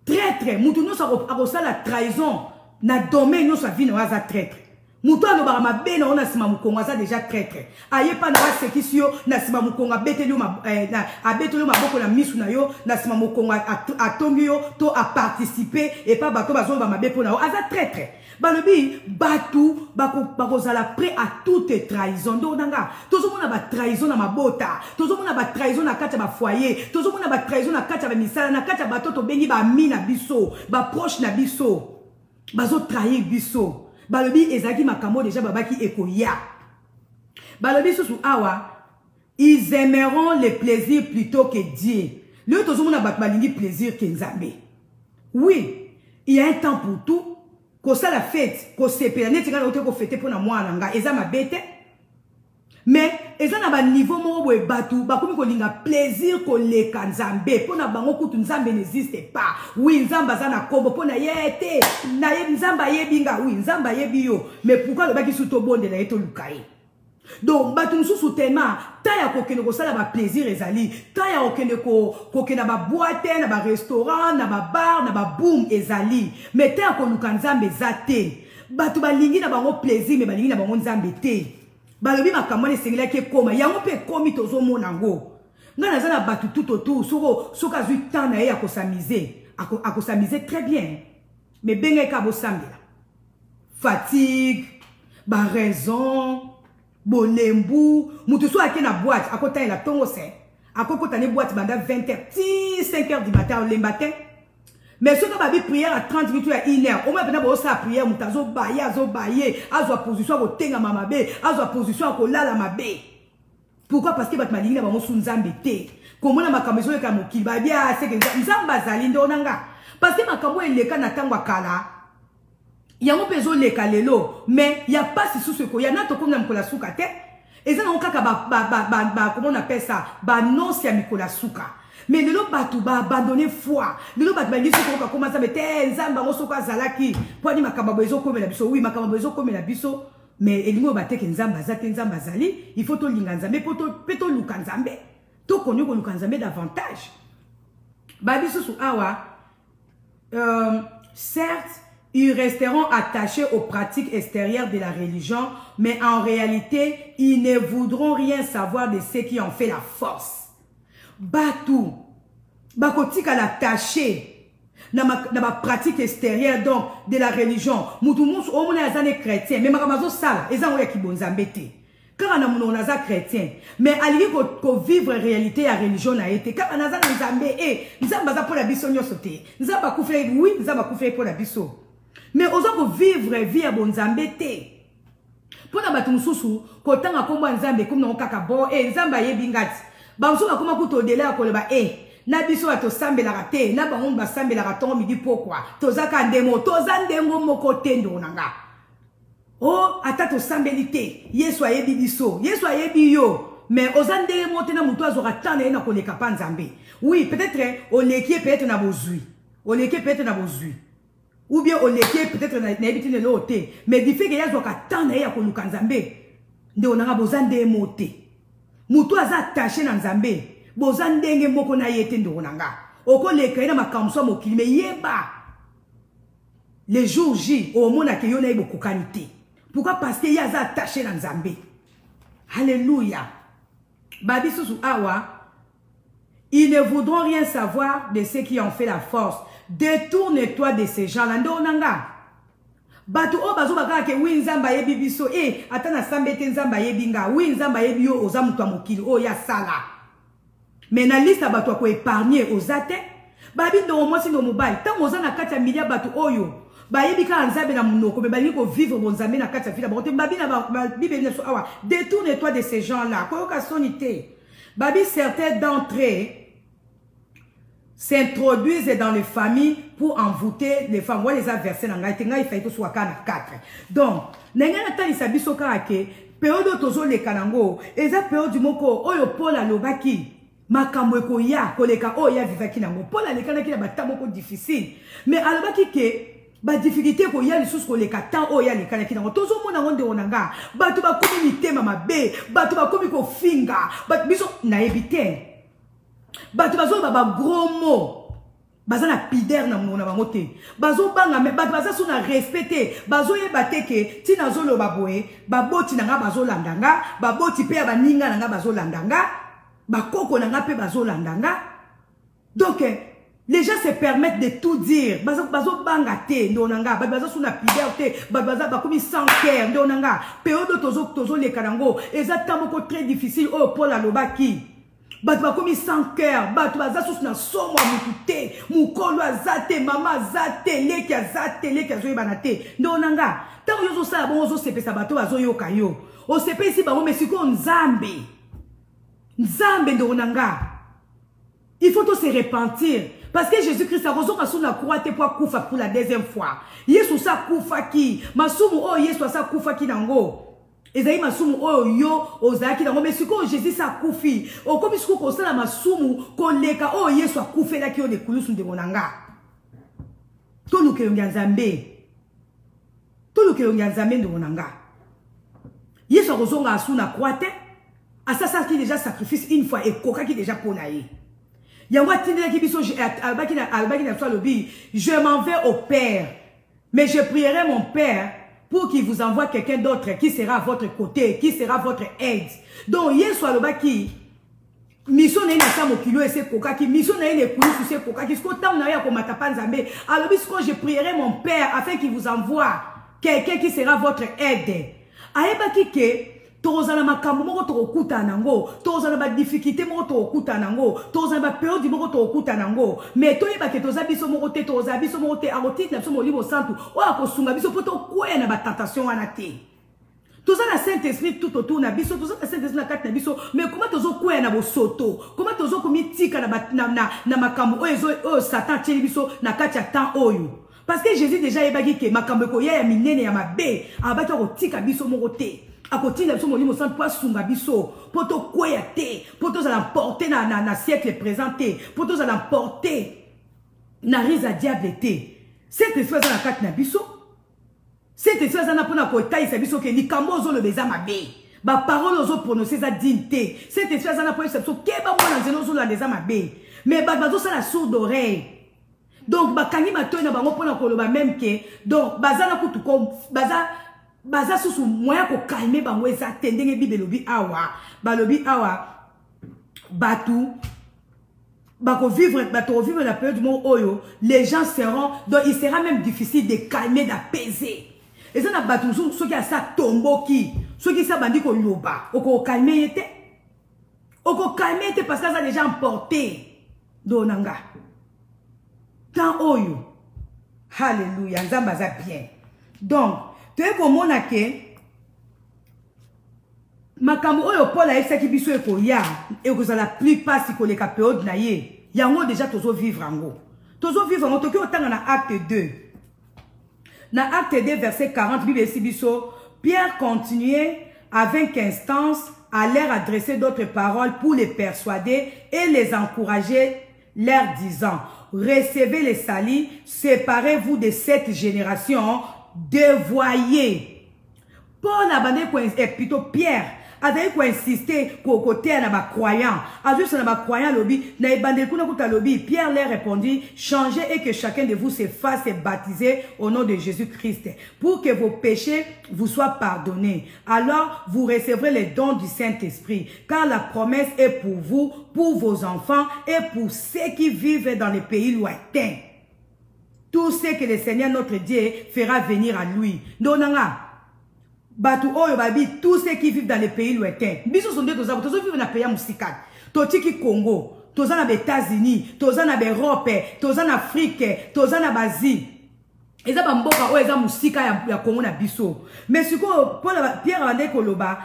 Traître, mutu no sa ko la trahison na domaine no sa vie no aza traître. Muto alobara mabe na ona sima mukongo aza déjà traître. Aye pa na sekisio na sima mukongo abeteli na abeteli maboko na misu na yo na sima mukongo atongi yo to a participer et pas bato bazo ba mabe pona aza traître. Balobi batu bako zala prêt à toute trahison. Ndonanga tozo mona ba trahison na mabota, tozo mona ba trahison na kati ba foyer, tozo mona ba trahison na kati ba misala na kati bato to bengi ba ami na biso, ba proche na biso. Bazo trahir biso. Balobi ezaki makamo déjà babaki ekoya. Balobi susu awa, ils aimeront les plaisirs plutôt que Dieu. Le tout le monde a balingi plaisir que Nzambe. Oui, il y a un temps pour tout ko ça la fête ko sepela neti nga ote ko fêter pour na mwana nga eza mabete mais eza na ba niveau mo boye batu ba komi ko linga plaisir ko leka nzambe pona bango kutu nzambe n'existe pas oui nzamba za na kombo pona yete na ye nzamba yebinga oui nzamba yebi yo mais pourquoi le baki suto bonde na yeto lukai donc batu nsusu tema taya ko kene ko sala ba plaisir ezali taya ko kene ko kena ba boîte na ba restaurant na ba bar na ba boom ezali mais taya ko luka nzambe zate batu balingi na bango plaisir mais balingi na bango nzambe te balobi makambo esengela ke koma yango pe komi tozo mona ngo nga naza na batu tout autour soko azwi temps na ye akosamize très bien mais benge ka bosambela fatigue ba raison bolembu mutu so ake na boîte akotana la tongo se akokota ne boîte banda 20h 5h du matin le matin mais ce que babi prière à 30 minutes à 1 heure au moins pendant ça prière mutazo baye azo position ko tenga mamabe azo position ko lala mabe pourquoi parce que bat malingi na bango sunzambe te comment na makambezo ka mokili babia c'est que nzamba zali ndonanga parce que makambo eleka na tangwa kala yango pezo leka lelo mais y a pas si sous ce ko ya na to konga mkola suka te eza na okaka ba comment on appelle ça ba non si ya mikola suka mais le lot batou ba abandonner foi le lot batou bangi soko commence à mettre nzamba ngo soko azalaki po ni makamba ezo komela biso oui makamba ezo komela biso mais elingo bateke nzamba zate nzamba zali il faut to linga nzambe poto luka nzambe to konyo ko luka nzambe davantage ba biso su awa certes ils resteront attachés aux pratiques extérieures de la religion mais en réalité ils ne voudront rien savoir de ce qui en fait la force. Batou, bakotika la taché na ma pratique extérieure donc de la religion. Moutoumous au moins azane chrétien, mais makamazo sala, ezan oya ki bonzambete. Car na mouno naza chrétien, mais aligi ko vivre réalité ya religion na été. Car naza nzambe nzamba za pour la biso nyoso te. Nzamba kufre oui, nzamba kufre pour la biso. Mais ozo ko vivre vie ya bonzambete. Pona batu mususu ko tanga komba nzambe comme na kaka bo nzamba yebingati. Banso bakoma kuto dela koleba na biso bato sambela rate na bango ba sambela raton midi pourquoi tozaka ndemo tozandengo moko tendo nanga oh ata to sambelité yesu ayebi biso yesu ayebi yo mais ozandenge monte na muto azora tane na koleka pa nzambe oui peut-être oleki peut-être na bozui oleki peut-être na bozui ou bien oleki peut-être na ebiti ne lote mais di fait que yazo ka tane ya koluka nzambe nde onanga bozande mote mutu aza attaché na nzambe boza ndenge moko na yete ndoko nanga oko leka ina makamso mokili me yeba les jours J au mona ke yo na ibo kokanité pourquoi parce que ya aza attaché na nzambe alléluia babi susu awa ils ne voudront rien savoir de ceux qui ont fait la force détourne-toi de ces gens là ndo nanga Batu o bazo baka ke wi nzamba yebi biso ata na sambete nzamba yebinga wi nzamba yebi yo oza mutu mokili o ya sala mais na liste batu ko épargner ozate babi ndo mosi ndo mobile tant oza na kati ya milia batu oyo ba yebi ka nzambe na munoko me bali ko vivre bon nzambe na kati ya fila ba babi na bible na so awa détourne-toi de ces gens là ko ka sonité babi certains d'entre eux s'introduisent dans les familles pour envoûter les femmes. Moi, les versés dans la il fait tout soit 4. Donc, n'engana tali sabiso kake, période tozo le kanango, eza période du moko, oyo pola lobaki, makambo eko ya, koleka oya vivaki nango, pola le kanaki na batamoko difficile. Mais alobaki ke, ba difficulté ko ya lisusu koleka tan oya le kanaki nango, tozo mona ngonde onanga, batu ba komi mitema mabe, batu ba komi ko finga, batu biso na ebite. Batu bazo baba gros mot baza na pider na mona bangote bazo banga me batu baza suna respecter bazo yebate ke tina zolo baboe baboti nanga bazo landanga baboti pe ba ninga nanga bazo landanga bakoko nanga pe bazo landanga donc les gens se permettent de tout dire bazo banga te ndonanga bazo suna pider te baza bakomi sans cœur ndonanga période tozo le kanango exactement très difficile oh pour la lobaki Batu bakomi sans cœur, batu baza sous na somo mukute, mukolo azate, mama azate, leki azate, leki azoye banate. Ndonanga, tango yozo sala bon ozo sepe sa bato bazo yoka yo. O sepe isi bango mesiko nzambe. Nzambe ndonanga. Il faut tout se repentir. Parce que Jésus-Christ a raison sur la croix pour la deuxième fois. Yesu sa kufa ki. Masumu o Yesu sa kufa ki nango. Ezaï masumu o yo ozaki nango. Mais si Jésus sa kufi. O comme si ko sala masumu koleka o Yesu akufe la ki o de kulusu de monanga. Tolu ke nganzambe. Tolu ke nganzambe de monanga. Yesu a raison sur la croix te. Assassin qui déjà sacrifice une fois et coca qui déjà ponaye. Je m'en vais au Père, mais je prierai mon Père pour qu'il vous envoie quelqu'un d'autre qui sera à votre côté, qui sera votre aide. Donc, hier soir, le baki, mission n'est pas mon kilo et c'est coca qui mission n'est pas pour c'est coca qui se compte dans la comme matapanzambe. Alors, je prierai mon Père afin qu'il vous envoie quelqu'un qui sera votre aide. Aïbaki ke tozana makambo moko tokuta nango, tozana ba difficulté moko tokuta nango, tozana ba période moko tokuta nango, mais toyeba ke toza biso moko te, toza biso moko te, arotite na biso molimo santu, o akosunga biso poto koya na ba tentation wana te. Tozana Saint-Esprit tout autour na biso, tozana Saint-Esprit na kati na biso, mais comment tozo koya na bo soto, comment tozo komitika na makambo o Satan tcheli biso na kati ya temps oyo. Parce que Jésus déjà yebaki ke makambo ko ya minene ya mabe, abaki ko tika biso moko te. A côté de mon limo sans toi sunga biso poto koya te poto za l'emporter na siècle présenté poto za l'emporter na risa diable te cette espèce na carte na biso cette espèce na pona ko taisa biso ke likambo zo le beza mabe ba parole zo prononcer za dignité cette espèce na po exception ke ba mona nzeno zo la beza mabe mais ba zo ça la sourde oreille donc ba kangi matoy na bango pona ko lo ba même ke donc bazana kutu ko baza susu moya ko calmer bango eza tendenge bibelobi awa balobi awa batu bako vivre la période du monde oyo les gens seront donc il sera même difficile de calmer d'apaiser et ça na batu ceux qui a ça tomboki ceux qui ça bandi ko loba oko calmer était parce que ça a déjà emporté donanga tant oyo hallelujah nzamba za bien donc tu es comme on a que makambo oyo Paul a essayé biso eko ya et que ça la plupart si koleka période na ye yango déjà tozo vivre ango toki otanga na acte 2 na acte 2 verset 40 Bible esi biso Pierre continuait avec instance à leur adresser d'autres paroles pour les persuader et les encourager leur disant recevez les salis, séparez-vous de cette génération dévoyé. Paul a bandé plutôt Pierre a d'ailleurs pour insister qu'au côté na ba croyant, a juste na ba croyant lobby, na bandé kuna kuta lobby. Pierre leur répondit changez et que chacun de vous se fasse baptiser au nom de Jésus-Christ pour que vos péchés vous soient pardonnés. Alors vous recevrez les dons du Saint-Esprit, car la promesse est pour vous, pour vos enfants et pour ceux qui vivent dans les pays lointains. Tout ce que le Seigneur notre Dieu fera venir à lui. Donanga, batu oyo babi, tous ceux qui vivent dans les pays lointains. Biso sont deux toza, toza vivent dans les pays musical. Totiki Congo, toza na États-Unis, toza na Europe, toza na Afrique, toza na Asie. Eza ba mboka oyo eza musika ya Congo na biso. Mais siko Pierre André Koloba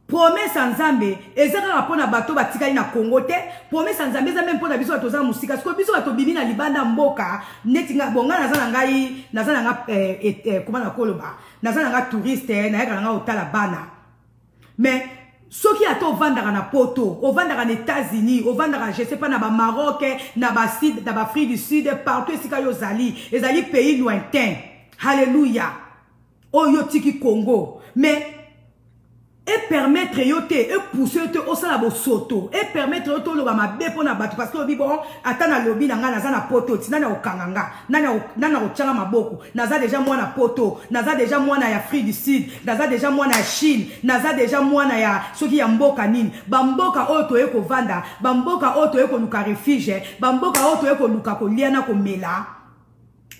promesse Nzambe ezaka rapona bato batikali na Congo te promesse Nzambe eza même pona biso batoza musika siko biso bato bibi na libanda mboka neti nga bonga nazana ngai nazana nga comment na koloba nazana nga touriste na yaka nga otala bana mais soki ato vandaka na poto ovandaka na États-Unis ovandaka je sais pas na ba Maroc na ba Sud na ba Afrique du Sud partout esika yo zali ezali pays lointain alléluia oyo tiki Congo mais et permettre yote et pousser yote au salabo soto et permettre yote lo ba mabe pona batu parce que bon atana lobi na nga naza na poto tinana okanganga nana ochanga maboko naza déjà moi na poto naza déjà moi na Afrique du Sud naza déjà moi na Chine naza déjà moi na ya soki ya mboka nini ba mboka oyo to eko vanda ba mboka oyo to eko luka refuge ba mboka oyo to eko luka ko liana ko mela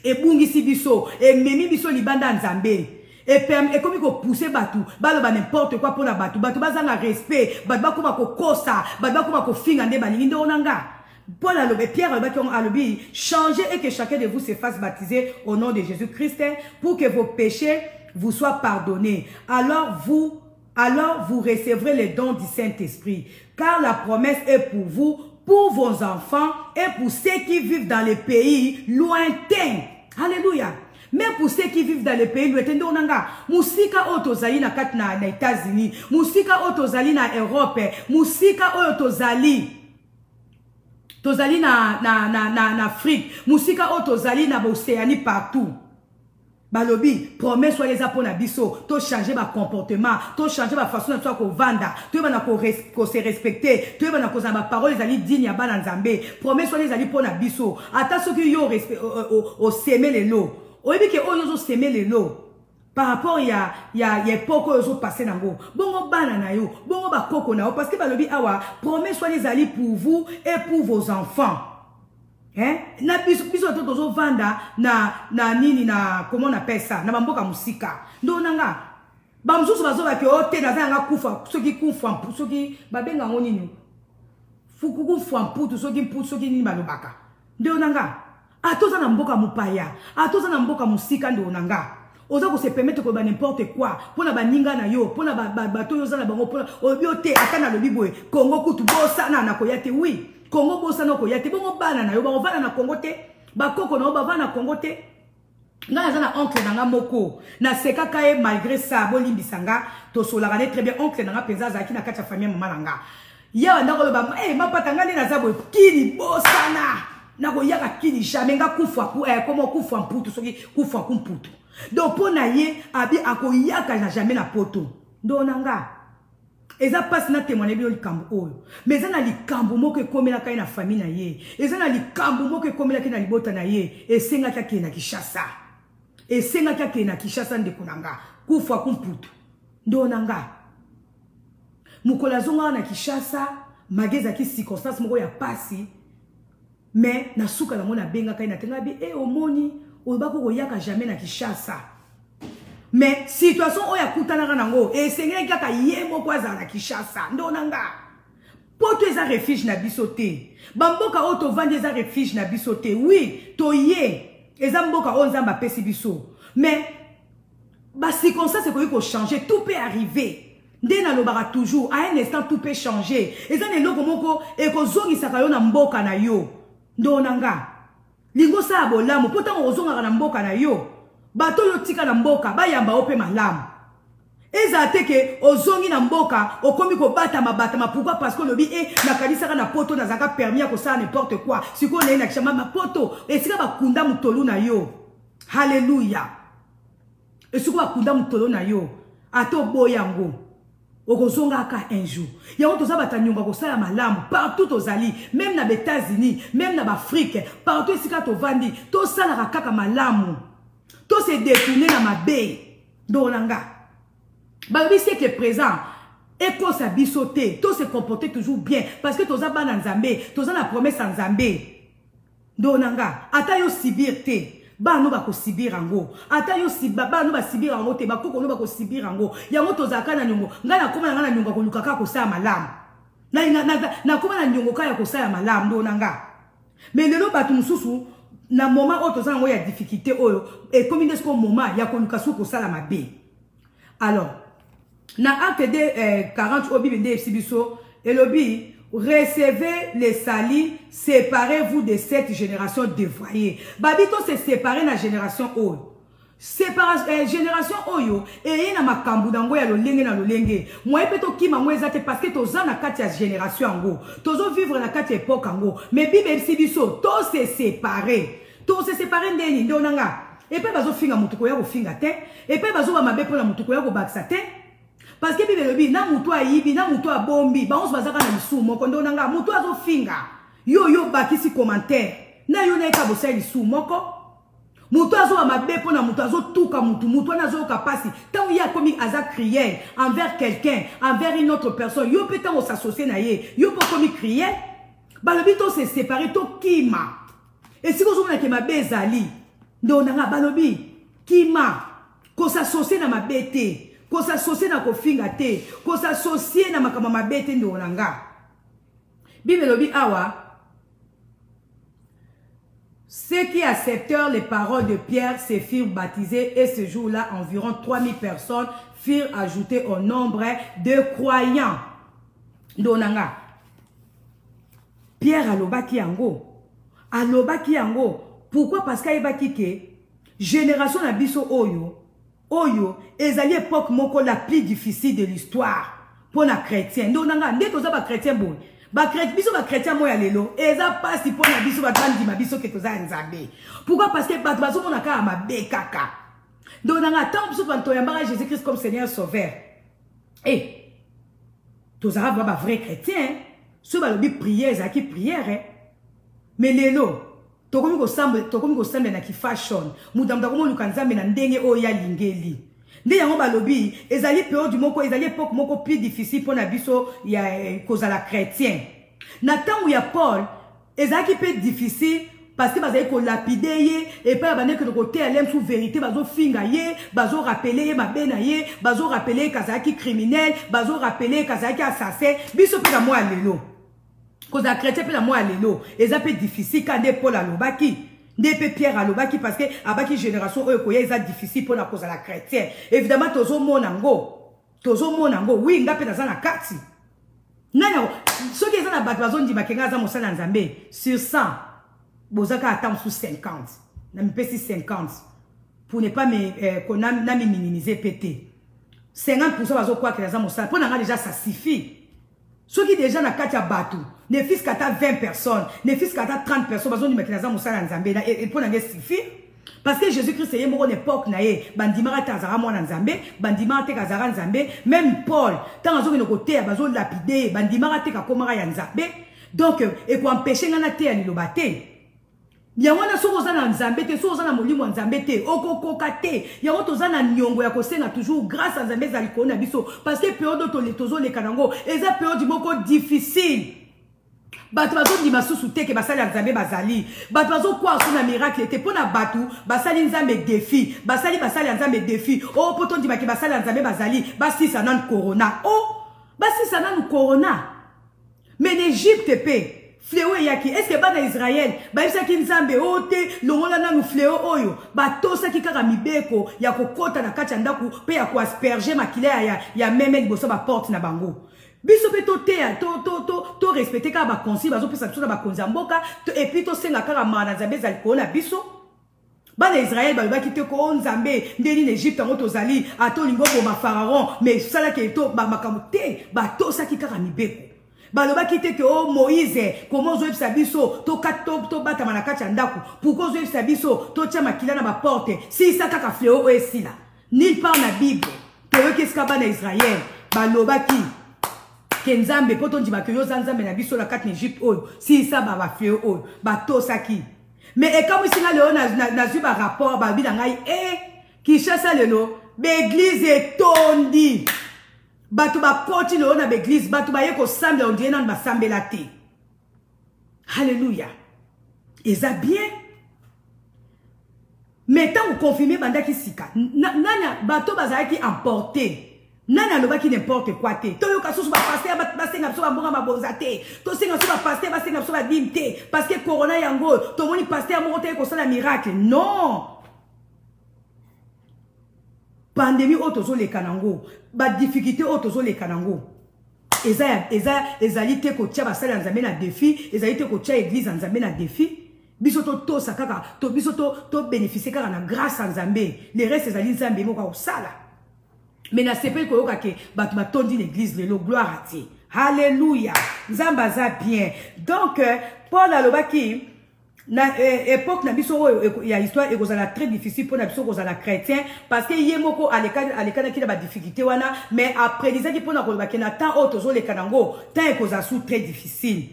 e bungisi biso e memi biso libanda Nzambe. Et comme il faut pousser batou, baloba n'importe quoi pour la batou, batou bazanga respect, batou ba ko kosa, batou ba ko fingande balingi onanga. Paul a levé Pierre a levé changez et que chacun de vous se fasse baptiser au nom de Jésus-Christ pour que vos péchés vous soient pardonnés. Alors vous recevrez les dons du Saint-Esprit, car la promesse est pour vous, pour vos enfants et pour ceux qui vivent dans les pays lointains. Alléluia. Même pour ceux qui vivent dans les pays lointains, ndonanga, musika otozali na kat na États-Unis, musika otozali na Europe, musika otozali na Afrique, musika otozali na Océanie partout. Balobi, promesse soit les apôtres biso, to changer ma comportement, to changer ma façon de faire ko vanda, to va na ko se respecter, to va na ko zamba parole les ali digne ya bana nzambe, promesse soit les ali pona biso, ata ceux qui yo respect au semer les lots. Oyebi ke oyo zo semer les lots. Par rapport ya poko yo zo passer nango. Bongo bana na yo, bongo ba koko na yo parce que balobi awa, promesse soit les ali pour vous et pour vos enfants. Na biso tozo vanda na nini na comment on appelle ça na bamboka musika ndo nanga bamzusu bazoba ke ote na zanga kufa soki kufa soki babenga ngoni nini fuku kufa mputu soki mputu soki nini balobaka ndo nanga atoza na mboka mupaya atoza na mboka musika ndo nanga oza ko se permettre ko ba n'importe quoi pona baninga na yo pona bato yo za na bango pona obiote atana lobi boye Congo kutu bosa na koyate oui Congo bosa na koyate bongo bana na yo ba ovana na Congo te ba koko na ba vana na Congo te nga za na oncle na nga moko na seka kae malgré ça bolimbisanga to solaka ne très bien oncle na nga penza za ki na kati ya famille mama nanga ya ndako lo ba mapata ngani na za boye kini bosa na ko yaka kini jamais nga kufa ku comment kufa mputu soki kufa kumputu donc pona ye abi akoyaka na jamais na poto ndo nanga eza passe na témoigner bio likambo oyo mais eza na likambo moko ekomela kai na famille na ye eza na likambo moko ekomela kai na libota na ye esenga kake na Kishasa esenga kake na Kishasa ndeko nanga kufa kumputu ndo nanga mukola zonga na Kishasa mageza ki circonstance moko ya pasi mais na suka na mona benga kai na tenga bi omoni obako koyaka jamais na Kishasa. Mais situation oya kutanaka nango esengeli kaka yemo kwaza na Kishasa ndonanga poto eza refuge na bisote bamboka oto vande eza refuge na bisote oui toye eza mboka o nzamba pesi biso mais ba circonstance ko changer tout peut arriver ndena lobaka toujours à un instant tout peut changer eza ne loko moko ekozongisa yo na mboka na yo ndonanga lingo sa bolamu pota ozonga na mboka na yo bato yo tika na mboka bayamba ope malamu eza teke ozongi na mboka okomi ko bata pourquoi parce que lobi na kanisa na poto na zaka permis ko ça n'importe quoi siko na ina chama mapoto esika bakunda mutolu na yo haleluya esiko bakunda mutolu na yo ato boyango okozonga ka un jour yango toza batanyonga ko sala malamu partout ozali même na États-Unis même na Afrique partout esika to vandi to sala kaka malamu tout se détourner dans ma baie d'Olanga. Babi c'est que présent et qu'on s'habille sauter, tout se comporter toujours bien parce que tous as dans Zambé, tous as la promesse en Zambé. D'Olanga, ata yo sibir te, ba no ba ko sibir ango. Ata yo ba no ba sibir ango te, ba koko no ba ko sibir ango. Yango tozaka na nyongo, ngana koma ngana nyongo ko lukaka ko sa malamu. Na koma na nyongo kaya ko sa malamu d'Olanga. Mais lelo ba tumususu na moment où tu as une difficulté et comme il est ce moment il y a communication pour ça la mabe alors na acte de 40 au bible de Sibiso et lobby recevez les salis séparez-vous de cette génération dévoyée babito se séparer na génération oyo génération oyo et na makambu dango ya lolenge na lolenge moi peto kima mweza te parce que toza na kati ya génération ango tozo vivre na kati époque ango mais bible Sibiso to se séparer ndeni ndonanga et puis bazo finga mutuko ya ko finga te et puis bazo ba mabe pona mutuko ya ko baksa te parce que bible lobi na mutu ayibi na mutu abombi ba on bazaka na lisu moko ndonanga mutu azo finga yo bakisi commentaire na yo na eka bosa lisu moko mutu azo ba mabe pona mutu azo tuka mutu na zo kapasi tant ya komi aza crier envers quelqu'un envers une autre personne yo peut on s'associer na ye yo peut komi crier balobi to se séparer to kima et si vous avez ma bezali, ndonanga balobi kima ko s'associer na mabete, ko s'associer na ko finga te, ko s'associer na makama mabete ndonanga. Bible lobi awa ceux qui acceptèrent les paroles de Pierre se firent baptiser et ce jour-là environ 3000 personnes furent ajoutées au nombre de croyants. Ndonanga Pierre alobaki yango. Alobaki yango. Pourquoi? Parce qu'il va quitter génération na biso oyo ezali époque moko la plus difficile de l'histoire pour na chrétien. Donc nanga ndeko za ba chrétien boy. Ba chrétien moya lelo eza pasi pour na biso ba tandi ma biso ke toza nzambe. Pourquoi? Parce que bato bazo mona ka mabe kaka. Donc nanga tant biso banto yambara Jésus-Christ comme Seigneur sauveur. Et tozara ba vrai chrétien, so ba lobi prière za ki prière. Mais lelo tokomi ko sambe na ki fashion mudamda komo lukanzambe na ndenge o ya lingeli nde yango balobi ezali période moko ezali époque moko plus difficile pour na biso ya kozala chrétien na tango ya Paul ezaki peu difficile parce que bazali ko lapider ye et pas bande que de côté alem sous vérité bazo finga ye bazo rappeler ye mabena ye bazo rappeler kazaki criminel bazo rappeler kazaki assassin biso pe na moi lelo. Cause la chrétien peut la moi lelo, et ça peut difficile quand des Paul alobaki, des Pierre alobaki parce que abaki génération eux koya ça difficile pour la cause la chrétien. Évidemment tozo monango, oui ngape na na kati. Nana, ceux qui sont na batwazo ndi makenga za mosala nzambe sur 100, bozaka attendre sous 50. Na mi pesi 50 pour ne pas me qu'on a minimiser pété. 50% bazo quoi que za mosala, pour na déjà ça suffit. Ceux qui déjà na katia batu, ne fils kata 20 personnes, ne fils kata 30 personnes, bazon di makenaza musala nzambe na et pour na suffit parce que Jésus-Christ est mort en époque na ye, bandimara tazara mo nzambe, bandimara te kazara nzambe, même Paul, tant azo no côté bazon lapide, bandimara te ka komara ya nzambe. Donc et ko empêcher ngana te ya lilobate. Yangwana sokoza na nzambe te, sokoza na molimo nzambe te, okokoka te. Yango toza na nyongo ya kosenga toujours grâce à nzambe za likona biso parce que période tozo le kanango, eza période moko difficile. Bato bazo di masusu te ke basali nzambe bazali. Bato bazo kwa na miracle te pona batu, basali nzambe défi, basali nzambe défi. Oh poto di maki basali nzambe bazali, basi sanan corona. Oh, basi sanan corona. Mais l'Égypte pe fléau yaki, est-ce que bana Israël, ba isa ki nzambe ote, longola na nu fléau oyo, ba tosa ki kaka mibeko, ya kokota na kati ndaku, pe ya ko asperger makile ya meme liboso ba porte na bango. Biso pe to te to respecter ka ba konsi, bazo pesa biso na ba konzi mboka, et puis to senga kaka mana nzambe zali ko na biso. Bana Israël ba ba kite ko nzambe ndeni n'Égypte ngo tozali, ato lingo ko ma pharaon, mais sala ke to ba makamuté, ba tosa ki kaka mibeko. Baloba kite que oh Moïse comment zo ebisa biso to bata manakati ndaku pourquoi zo ebisa biso to tia makila na ba porte si ça kaka fléau o esila nulle part na Bible to qu'est-ce ka bana Israël baloba ki kenzambe poto ndima ke yo nzambe na biso la kati na Égypte oyo si ça ba fléau oyo ba to saki mais et comme ici là na zu ba rapport ba bi na ngai qui chasse lelo l'église est tondi. Batu ba koti le na l'église, batu ba yeko sambe on dirait nan ba sambe la te. Alléluia. Et ça bien. Mais tant vous confirmez banda ki sika. Nana bato bazala ki emporté. Nana loba ki n'importe quoi te. To yo ka susu ba passer ba senga so ba mbonga ba bozate. To senga so ba passer ba senga so ba dimte parce que corona yango to moni passer mo te ko sala miracle. Non. Pandémie otozo le kanango, ba difficulté otozo le kanango. Ezali te ko tia basala nzambe na défi, ezali te ko tia église nzambe na défi. Biso to sakaka, to biso to bénéficier kaka na grâce nzambe. Les restes ezali nzambe mo ka osala. Mais na sepel ko yoka ke batu batondi l'église le gloire à Dieu. Alléluia. Nzamba za bien. Donc Paul alobaki na époque na biso ya histoire ekozala très difficile pour na biso kozala chrétien parce que yemoko alekana ki na ba difficulté wana mais après les qui pour na kolobaki na temps otozo le kanango temps ekoza sous très difficile.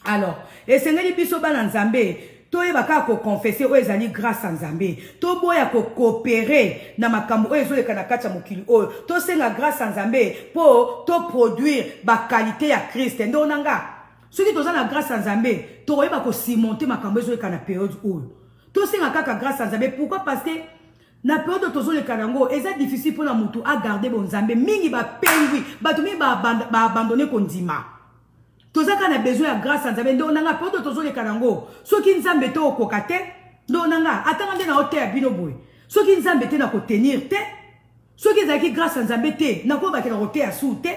Alors esengeli biso bana nzambe to yebaka ko confesser o ezali grâce à nzambe to boya ko coopérer na makambo o ezo le kanakata mokili o to senga grâce à nzambe pour to produire ba qualité ya Christ ndonanga. Ceux qui ont la grâce à Nzambe, tu vas surmonter ma cambezo na période où. Tout c'est kaka grâce à Nzambe. Pourquoi? Parce que na période tozo le kanango, c'est difficile pour la mutu à garder bon Nzambe. Mingi ba pengui, ba tumi ba abandonner kondima. Toza kana besoin de grâce à Nzambe. Donc na période tozo le kanango, ceux qui Nzambe to kokate, donc nanga atanga na hôtel bino boy. Ceux qui Nzambe te na ko tenir te, ceux qui zaki grâce à Nzambe te, na ko ba ke na hôtel sous te.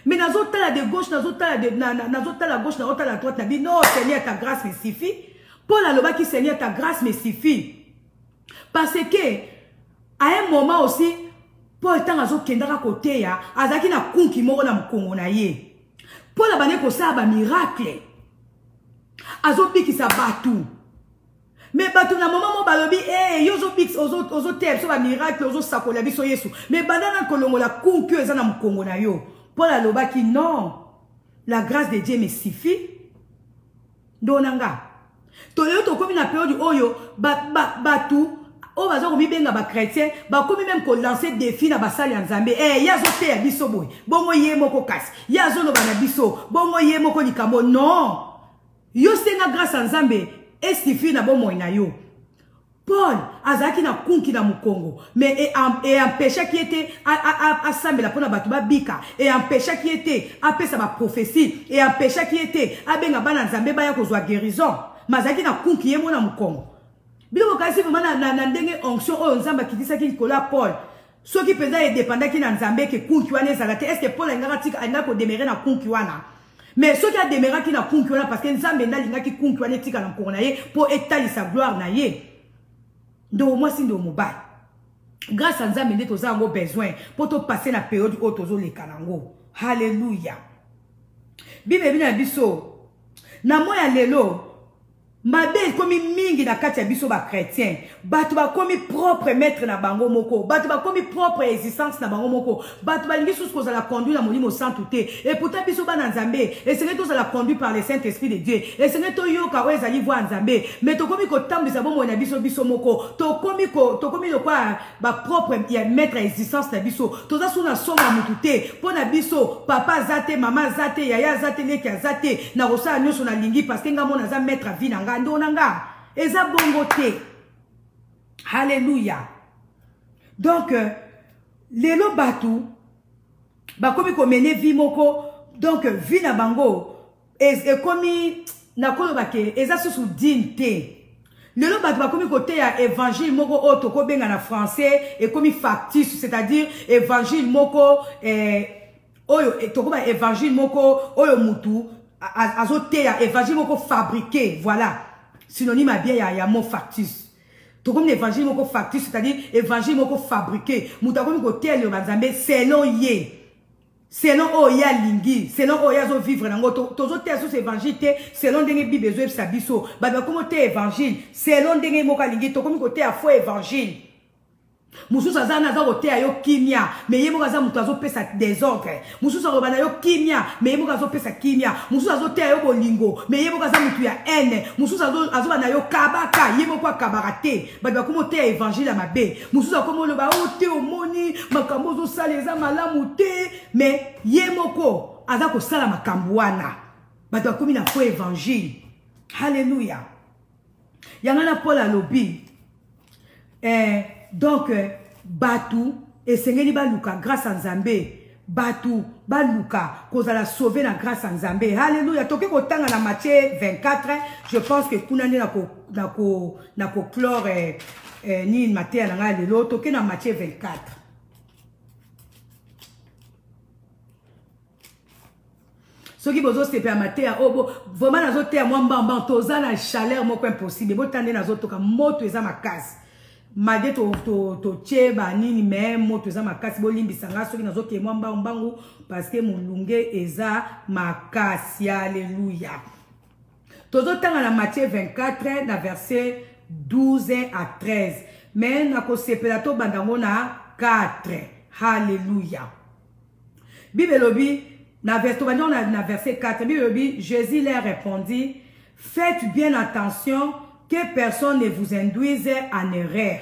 Mais nazotala de gauche, nazotala gauche, nazotala droite, nabi non, Seigneur, ta grâce me suffit. Paul a loba qui Seigneur, ta grâce me suffit. Parce que, à un moment aussi, Paul tang azo kendaka côté ya, azaki na kunki moko na mkongo na ye. Paul a bane ko sa ba miracle. Azo biki sa batu. Mais batu na moment mo balobi yozo bix ozo teb so ba miracle ozo sakola biso Yesu. Mais bandana kolongo la kunki eza na mkongo na yo. Paul a loba ki non. La grâce de Dieu me suffit. Donanga. Toleo to komi na période oyo batu o bazo komi benga ba chrétien ba komi même ko lancer défi na basali ya Nzambe yazo te ya biso boy bongo ye moko kasi yazo no bana biso bongo ye moko likambo non yo senga grâce à Nzambe estifi na bomo na yo. Paul azaki na kunki na mukongo mais et empêcha qui était à sambela pona batu ba bika et empêcha qui était à pesa ba prophétie et empêcha qui était à benga bana Nzambe ba ya kozwa guérison mazaki na kunki ye mona mukongo. Bilo kasi vraiment na ndenge onction oyo Nzambe kitisa ki kola Paul soki peza e dépendant ki na Nzambe ke kunki wana ezalate est-ce que Paul ngaka tika anga ko demeurer na kunki wana mais soki a demeurer ki na kunki wana parce que Nzambe ndalinga ki kunki wana tika na mkongo na ye pour étaler sa gloire na ye donc moi si ndo mobile grâce à Nzambe nde toza ngo besoin pour to passer na période oyo tozo leka nango. Hallelujah. Bible bina biso na moya lelo mabe komi mingi na kati ya biso ba chrétien batu ba komi propre maître na bango moko batu ba komi propre existence na bango moko batu ba lingi sous la conduire na molimo sans tout et pourtant biso ba na Nzambe et c'est que la conduire par le Saint-Esprit de Dieu et c'est que to yoka oza li voir Nzambe mais to komi ko tambisa bomo na biso moko to komi lo kwa ba propre ya maître existence na biso to za suna soma mutute pona biso papa zate mama zate yaya zate leki zate na rosa nyoso na lingi parce que ngamo na za maître vie na ndonanga eza bongo te. Alléluia. Donc lelo batu bakomi ko mener vie moko donc vie na bango et komi na kolo bake eza sous dignité. Lelo batu bakomi côté ya évangile moko auto ko benga na français et komi factice c'est-à-dire évangile moko oyo tokoba évangile moko oyo mutu azote ya évangile moko fabriqué, voilà synonyme à bien ya mot factice. Tout comme l'évangile moko factice, c'est-à-dire évangile moko fabriqué. Mutakomi ko tel yo banzambe selon ye. Selon oya lingi, selon oya zo vivre nango tozo te sous évangile te selon ndenge bi besoin sa biso. Ba komo te évangile selon ndenge moko lingi to komi ko te a faux évangile. Mususa zana za otea yo kimia me yemo kaza mutu azo pesa désordre mususa robana yo kimia me yemo kaza pesa kimia mususa azo tea yo bolingo me yemo kaza mutu ya haine mususa azo bana yo kabaka yemo kwa kabarate ba komo tea évangile à mabe mususa komo lo ba ote omoni makambo zo saleza malamu te me yemo ko aza ko sala makambo wana ba komi na faux évangile. Alléluia. Yangana Paul alobi donc batu esengeli baluka grâce à Nzambe batu baluka kozala sauver na grâce à Nzambe. Alléluia. Toke ko tanga na Matthieu 24 je pense que kuna ndi na ko clore ni Matthieu na ngale lo toke na Matthieu 24 soki bozo sepe a Matthieu obo vraiment nazo te mwamba toza na chaleur moko impossible botande nazo toka moto eza makasi malgré to tcheba nini mais moto eza makasi bolimbisanga soki nazoke mwamba mbangu parce que mulunge eza makasi. Alléluia. Tozo tanga na Matthieu 24 na verset 12 à 13 mais na ko sepela to bandango na 4. Alléluia. Bible lobi na verset 4 Bible lobi Jésus leur répondit faites bien attention que personne ne vous induise en erreur.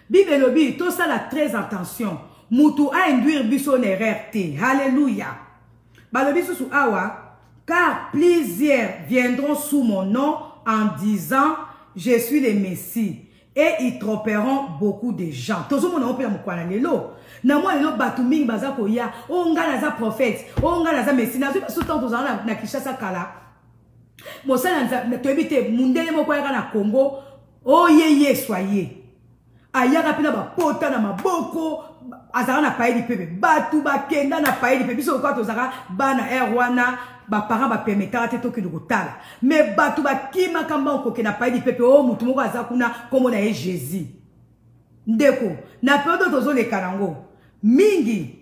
Bible lobi tout ça la très attention. Mutu a induire biso en erreur te. Alléluia. Balobi sous awa car plusieurs viendront sous mon nom en disant je suis le Messie et ils tromperont beaucoup de gens. Tozo mona opela mukwana lelo. Na moi lelo batu mingi baza ko ya o ngana za prophète, o ngana za Messie na sous temps tozo na Kinshasa kala. Mosala na toebite mundele moko ya na Congo o ye soyez ayaka pina ba pota na maboko azara na paye di pepe batu bakenda na paye di pepe biso kwa tozaka bana erwana ba parents ba permettre te to ke kotala mais batu bakima kamba okoke na paye di pepe o mutu moko azakuna komo na Jésus ndeko na période tozo le kanango mingi